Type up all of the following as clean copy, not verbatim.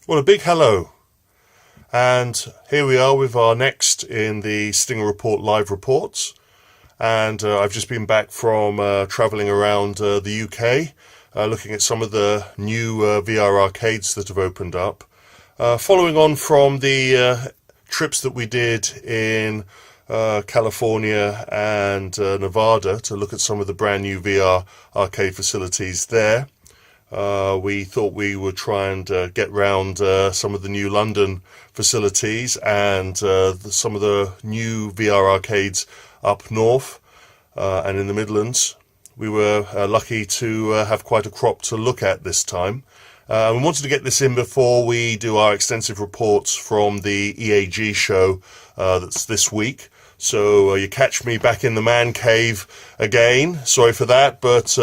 Well, a big hello. And here we are with our next in the Stinger Report live reports. And I've just been back from traveling around the UK, looking at some of the new VR arcades that have opened up. Following on from the trips that we did in California and Nevada to look at some of the brand new VR arcade facilities there. We thought we would try and get round some of the new London facilities and some of the new VR arcades up north and in the Midlands. We were lucky to have quite a crop to look at this time. We wanted to get this in before we do our extensive reports from the EAG show that's this week. So you catch me back in the man cave again. Sorry for that, but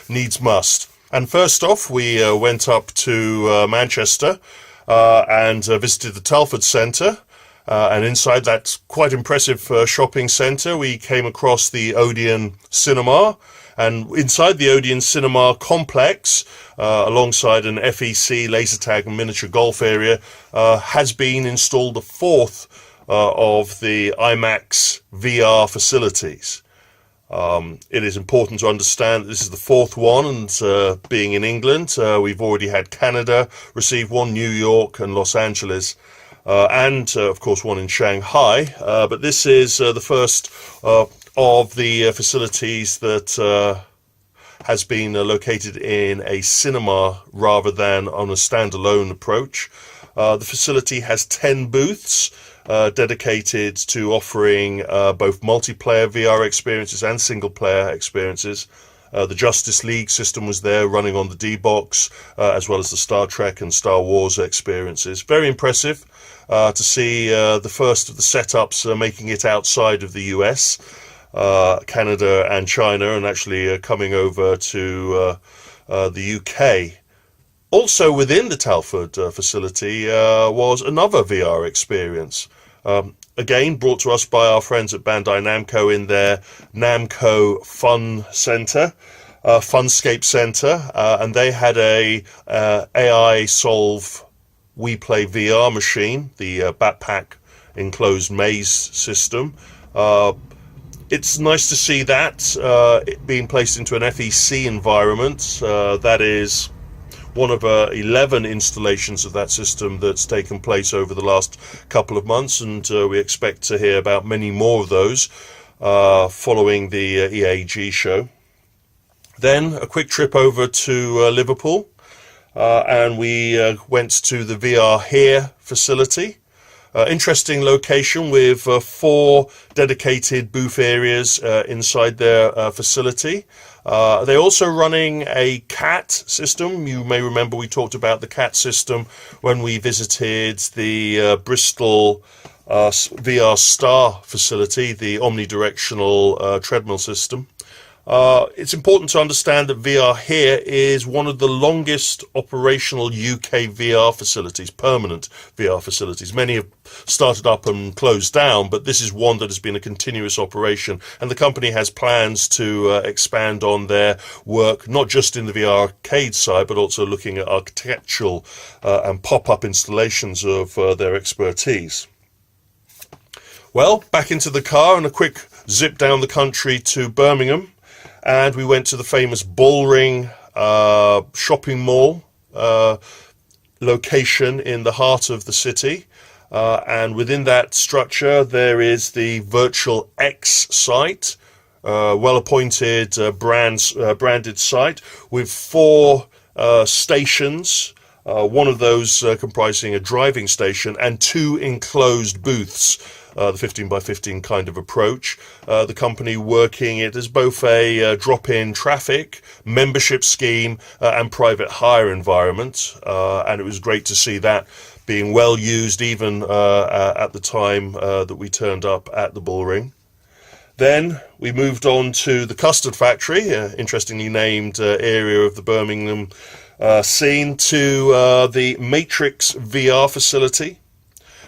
needs must. And first off, we went up to Manchester and visited the Telford Centre. And inside that quite impressive shopping centre, we came across the Odeon Cinema. And inside the Odeon Cinema complex, alongside an FEC laser tag and miniature golf area, has been installed the fourth of the IMAX VR facilities. It is important to understand that this is the fourth one, and being in England, we've already had Canada receive one, New York and Los Angeles, and of course one in Shanghai. But this is the first of the facilities that has been located in a cinema rather than on a standalone approach. The facility has 10 booths. Dedicated to offering both multiplayer VR experiences and single-player experiences. The Justice League system was there running on the D-Box, as well as the Star Trek and Star Wars experiences. Very impressive to see the first of the setups making it outside of the US, Canada and China, and actually coming over to the UK. Also within the Telford facility was another VR experience, again brought to us by our friends at Bandai Namco in their Namco Fun Center, Funscape Center, and they had a AI Solve WePlay VR machine, the Backpack enclosed maze system. It's nice to see that it being placed into an FEC environment. That is one of 11 installations of that system that's taken place over the last couple of months, and we expect to hear about many more of those following the EAG show. Then a quick trip over to Liverpool, and we went to the VR Here facility. Interesting location with 4 dedicated booth areas inside their facility. They're also running a CAT system. You may remember we talked about the CAT system when we visited the Bristol VR Star facility, the omnidirectional treadmill system. It's important to understand that VR Here is one of the longest operational UK VR facilities, permanent VR facilities. Many have started up and closed down, but this is one that has been a continuous operation, and the company has plans to expand on their work, not just in the VR arcade side, but also looking at architectural and pop-up installations of their expertise. Well, back into the car and a quick zip down the country to Birmingham. And we went to the famous Bullring shopping mall location in the heart of the city. And within that structure, there is the Virtual X site, well-appointed branded site with 4 stations. One of those comprising a driving station and 2 enclosed booths. The 15 by 15 kind of approach. The company working it as both a drop-in traffic, membership scheme, and private hire environment. And it was great to see that being well used even at the time that we turned up at the Bullring. Then we moved on to the Custard Factory, interestingly named area of the Birmingham scene, to the Matrix VR facility.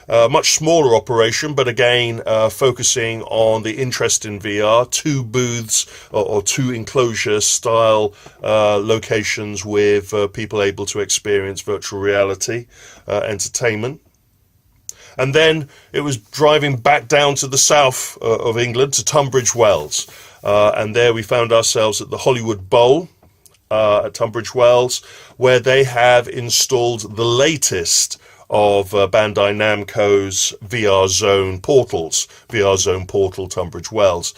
Much smaller operation, but again, focusing on the interest in VR, two booths or two enclosure style locations with people able to experience virtual reality entertainment. And then it was driving back down to the south of England, to Tunbridge Wells. And there we found ourselves at the Hollywood Bowl at Tunbridge Wells, where they have installed the latest of Bandai Namco's VR Zone portals, VR Zone Portal Tunbridge Wells.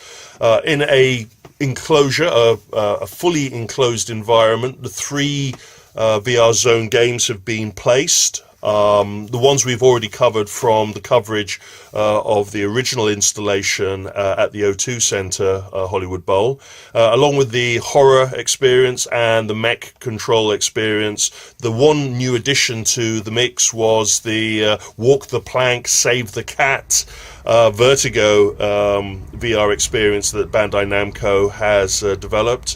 In a enclosure, a fully enclosed environment, the three VR Zone games have been placed. The ones we've already covered from the coverage of the original installation at the O2 Centre, Hollywood Bowl, along with the horror experience and the mech control experience. The one new addition to the mix was the walk the plank, save the cat Vertigo VR experience that Bandai Namco has developed.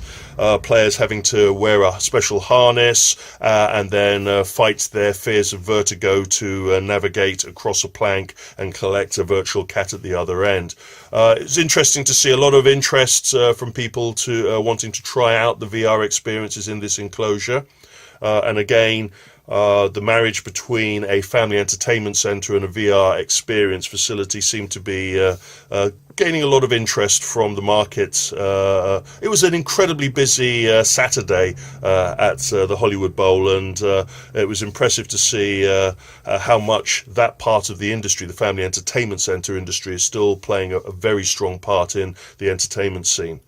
Players having to wear a special harness and then fight their fears of vertigo to navigate across a plank and collect a virtual cat at the other end. It's interesting to see a lot of interest from people to wanting to try out the VR experiences in this enclosure. And again, the marriage between a family entertainment centre and a VR experience facility seemed to be gaining a lot of interest from the market. It was an incredibly busy Saturday at the Hollywood Bowl, and it was impressive to see how much that part of the industry, the family entertainment centre industry, is still playing a very strong part in the entertainment scene.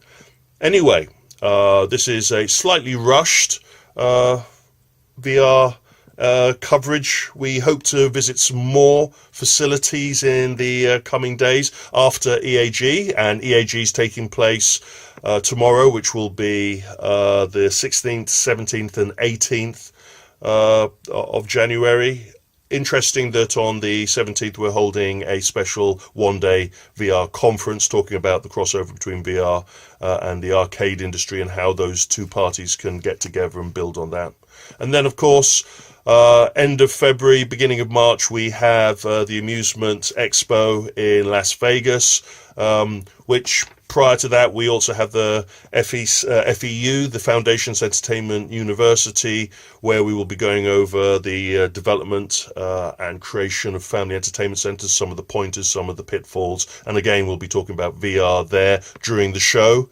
Anyway, this is a slightly rushed VR coverage. We hope to visit some more facilities in the coming days after EAG, and EAG is taking place tomorrow, which will be the 16th, 17th and 18th of January. Interesting that on the 17th we're holding a special one-day VR conference talking about the crossover between VR and the arcade industry and how those two parties can get together and build on that. And then, of course, end of February, beginning of March, we have the Amusement Expo in Las Vegas, which prior to that, we also have the FEU, the Foundations Entertainment University, where we will be going over the development and creation of family entertainment centres, some of the pointers, some of the pitfalls. And again, we'll be talking about VR there during the show.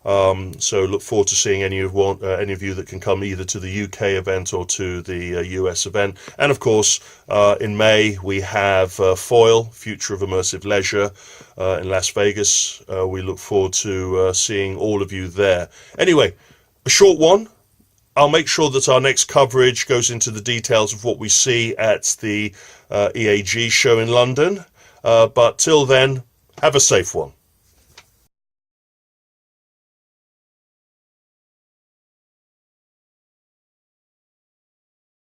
So look forward to seeing any of you that can come either to the UK event or to the US event. And of course, in May, we have Foil, Future of Immersive Leisure, in Las Vegas. We look forward to seeing all of you there. Anyway, a short one. I'll make sure that our next coverage goes into the details of what we see at the EAG show in London. But till then, have a safe one.